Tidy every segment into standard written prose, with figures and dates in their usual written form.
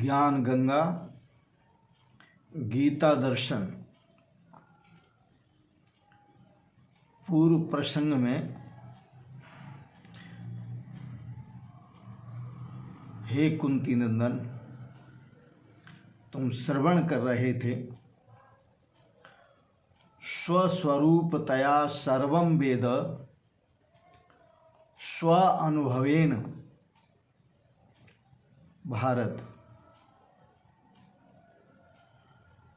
ज्ञान गंगा गीता दर्शन पूर्व प्रसंग में हे कुंती नंदन, तुम श्रवण कर रहे थे स्वस्वरूपतया सर्वं वेद स्व अनुभवेन भारत।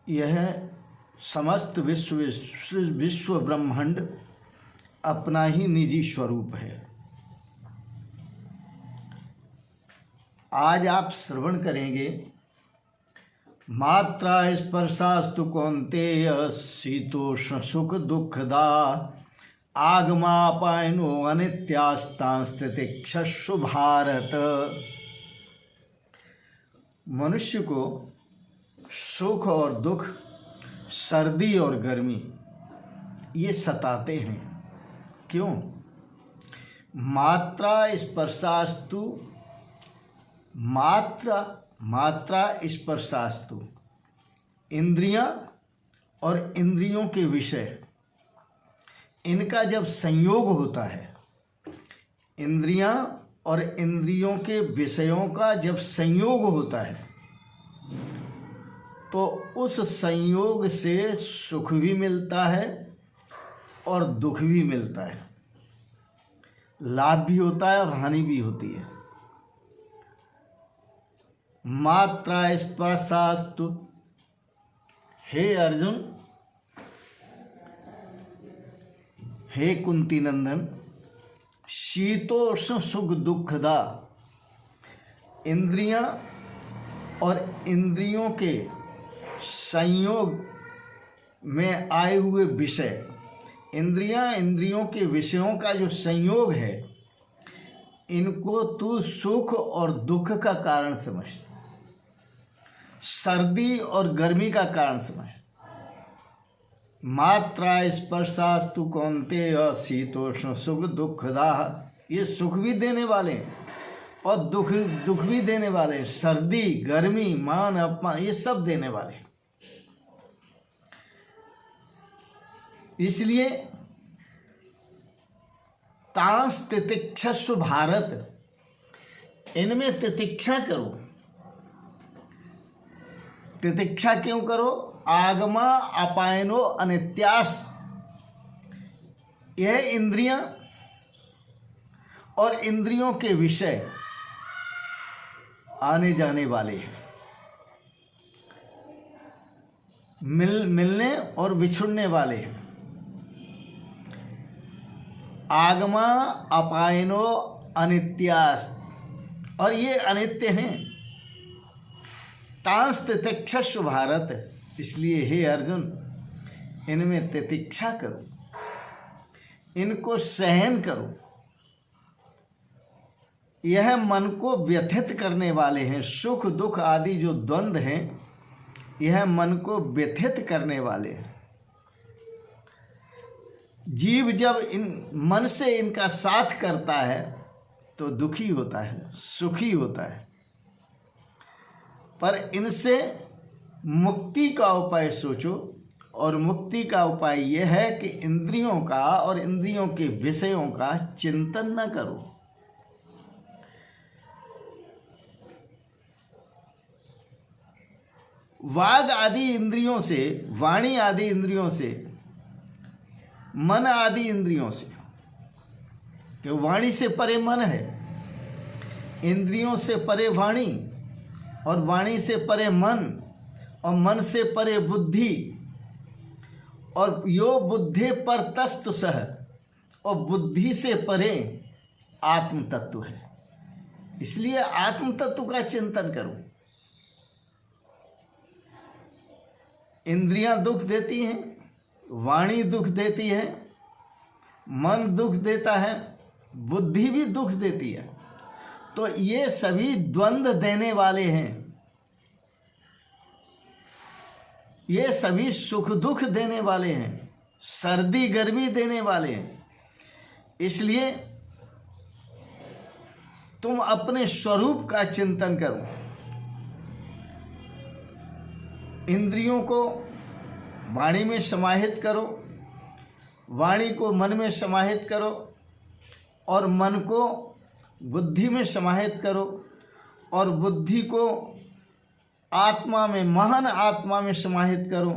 यह समस्त विश्व ब्रह्मांड अपना ही निजी स्वरूप है। आज आप श्रवण करेंगे मात्रा स्पर्शास्तु कौन्तेय शीतोष्ण सुख दुखदा आगमापायनो अनित्यास्तांस्तितिक्षस्व भारत। मनुष्य को सुख और दुख, सर्दी और गर्मी ये सताते हैं। क्यों? मात्रा स्पर्शास्तु, मात्रा स्पर्शास्तु, इंद्रियां और इंद्रियों के विषय, इनका जब संयोग होता है, इंद्रियां और इंद्रियों के विषयों का जब संयोग होता है तो उस संयोग से सुख भी मिलता है और दुख भी मिलता है, लाभ भी होता है और हानि भी होती है। मात्रा स्पर्शास्तु, हे अर्जुन, हे कुंती नंदन, शीतोष्ण सुख दुखदा, इंद्रियां और इंद्रियों के संयोग में आए हुए विषय, इंद्रियां इंद्रियों के विषयों का जो संयोग है, इनको तू सुख और दुख का कारण समझ, सर्दी और गर्मी का कारण समझ। मात्रा स्पर्शास्तु कौन्तेय शीतोष्ण सुख दुखदा, ये सुख भी देने वाले और दुख भी देने वाले, सर्दी गर्मी मान अपमान ये सब देने वाले। इसलिए तांस तितिक्षस्व भारत, इनमें तितिक्षा करो। तितिक्षा क्यों करो? आगमा अपायनो अनित्यास, यह इंद्रियां और इंद्रियों के विषय आने जाने वाले हैं, मिलने और बिछुड़ने वाले हैं। आगमा अपायनो अनित्यास, और ये अनित्य हैं। तांस तितिक्षस्व भारत, इसलिए हे अर्जुन, इनमें तितिक्षा करो, इनको सहन करो। यह मन को व्यथित करने वाले हैं। सुख दुख आदि जो द्वंद्व हैं, यह मन को व्यथित करने वाले हैं। जीव जब इन मन से इनका साथ करता है तो दुखी होता है, सुखी होता है। पर इनसे मुक्ति का उपाय सोचो, और मुक्ति का उपाय यह है कि इंद्रियों का और इंद्रियों के विषयों का चिंतन न करो। वाग आदि इंद्रियों से, वाणी आदि इंद्रियों से, मन आदि इंद्रियों से, कि वाणी से परे मन है, इंद्रियों से परे वाणी, और वाणी से परे मन, और मन से परे बुद्धि, और यो बुद्धि पर तस्तु सह, और बुद्धि से परे आत्म तत्व है। इसलिए आत्म तत्व का चिंतन करो। इंद्रियां दुख देती हैं, वाणी दुख देती है, मन दुख देता है, बुद्धि भी दुख देती है। तो ये सभी द्वंद्व देने वाले हैं, ये सभी सुख दुख देने वाले हैं, सर्दी गर्मी देने वाले हैं। इसलिए तुम अपने स्वरूप का चिंतन करो। इंद्रियों को वाणी में समाहित करो, वाणी को मन में समाहित करो और मन को बुद्धि में समाहित करो और बुद्धि को आत्मा में, महान आत्मा में समाहित करो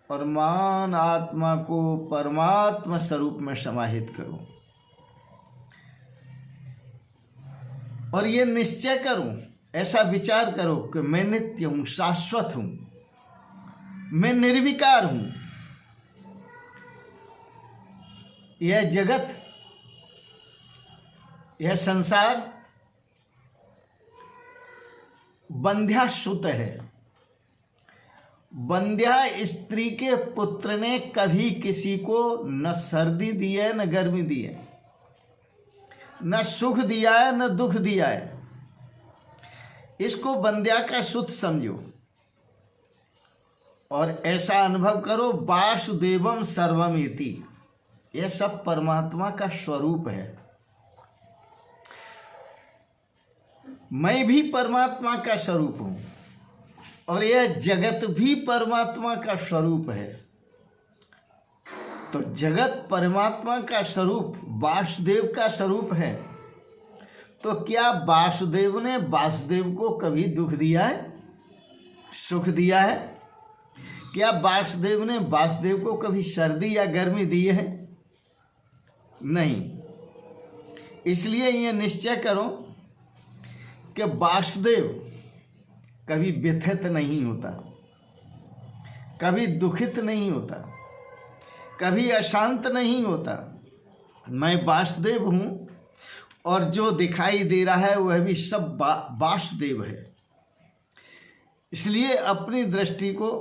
और महान आत्मा को परमात्मा स्वरूप में समाहित करो। और ये निश्चय करो, ऐसा विचार करो कि मैं नित्य हूँ, शाश्वत हूँ, मैं निर्विकार हूँ। यह जगत, यह संसार बंध्यासुत है। बंध्या स्त्री के पुत्र ने कभी किसी को न सर्दी दी है न गर्मी दी है, न सुख दिया है न दुख दिया है। इसको बंध्या का सुत समझो और ऐसा अनुभव करो, वासुदेवम सर्वमिति। यह सब परमात्मा का स्वरूप है। मैं भी परमात्मा का स्वरूप हूं और यह जगत भी परमात्मा का स्वरूप है। तो जगत परमात्मा का स्वरूप, वासुदेव का स्वरूप है। तो क्या वासुदेव ने वासुदेव को कभी दुख दिया है, सुख दिया है? क्या वासुदेव ने वासुदेव को कभी सर्दी या गर्मी दी है? नहीं। इसलिए ये निश्चय करो कि वासुदेव कभी व्यथित नहीं होता, कभी दुखित नहीं होता, कभी अशांत नहीं होता। मैं वासुदेव हूँ और जो दिखाई दे रहा है वह भी सब वासुदेव है। इसलिए अपनी दृष्टि को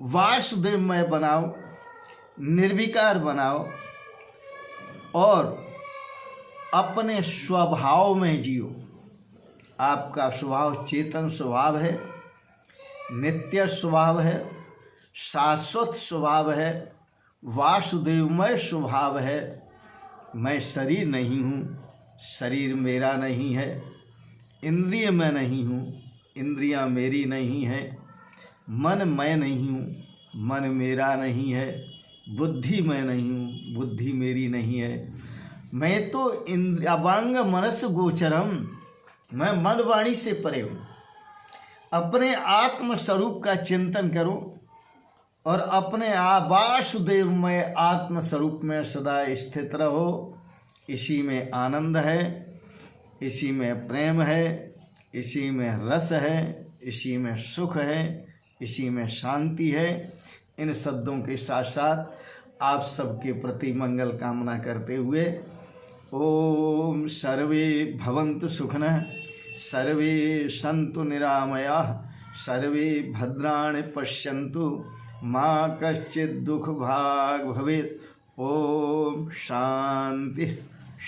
वासुदेवमय बनाओ, निर्विकार बनाओ और अपने स्वभाव में जियो। आपका स्वभाव चेतन स्वभाव है, नित्य स्वभाव है, शाश्वत स्वभाव है, वासुदेवमय स्वभाव है। मैं शरीर नहीं हूँ, शरीर मेरा नहीं है, इंद्रिय मैं नहीं हूँ, इंद्रियाँ मेरी नहीं है, मन मैं नहीं हूँ, मन मेरा नहीं है, बुद्धि मैं नहीं हूँ, बुद्धि मेरी नहीं है। मैं तो अवांग मनस गोचरम, मैं मन वाणी से परे हूँ। अपने आत्म स्वरूप का चिंतन करो और अपने वासुदेवमय आत्म स्वरूप में सदा स्थित रहो। इसी में आनंद है, इसी में प्रेम है, इसी में रस है, इसी में सुख है, इसी में शांति है। इन शब्दों के साथ साथ आप सबके प्रति मंगल कामना करते हुए ओम सर्वे भवन्तु सुखिनः, सर्वे सन्तु निरामयाः, सर्वे भद्राणि पश्यन्तु, मा कश्चित् दुःखभाग् भवेत्। ओम शांति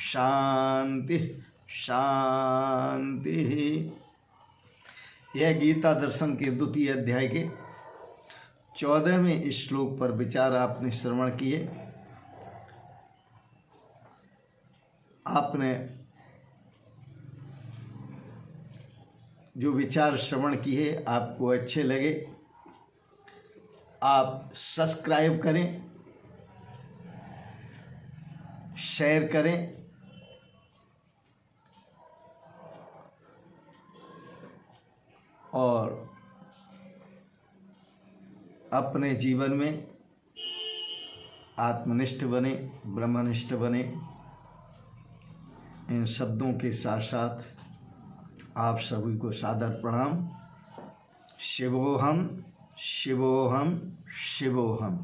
शांति शांति। यह गीता दर्शन के द्वितीय अध्याय के 14वें श्लोक पर विचार आपने श्रवण किए। आपने जो विचार श्रवण किए आपको अच्छे लगे, आप सब्सक्राइब करें, शेयर करें और अपने जीवन में आत्मनिष्ठ बने, ब्रह्मनिष्ठ बने। इन शब्दों के साथ साथ आप सभी को सादर प्रणाम। शिवोहम शिवोहम शिवोहम।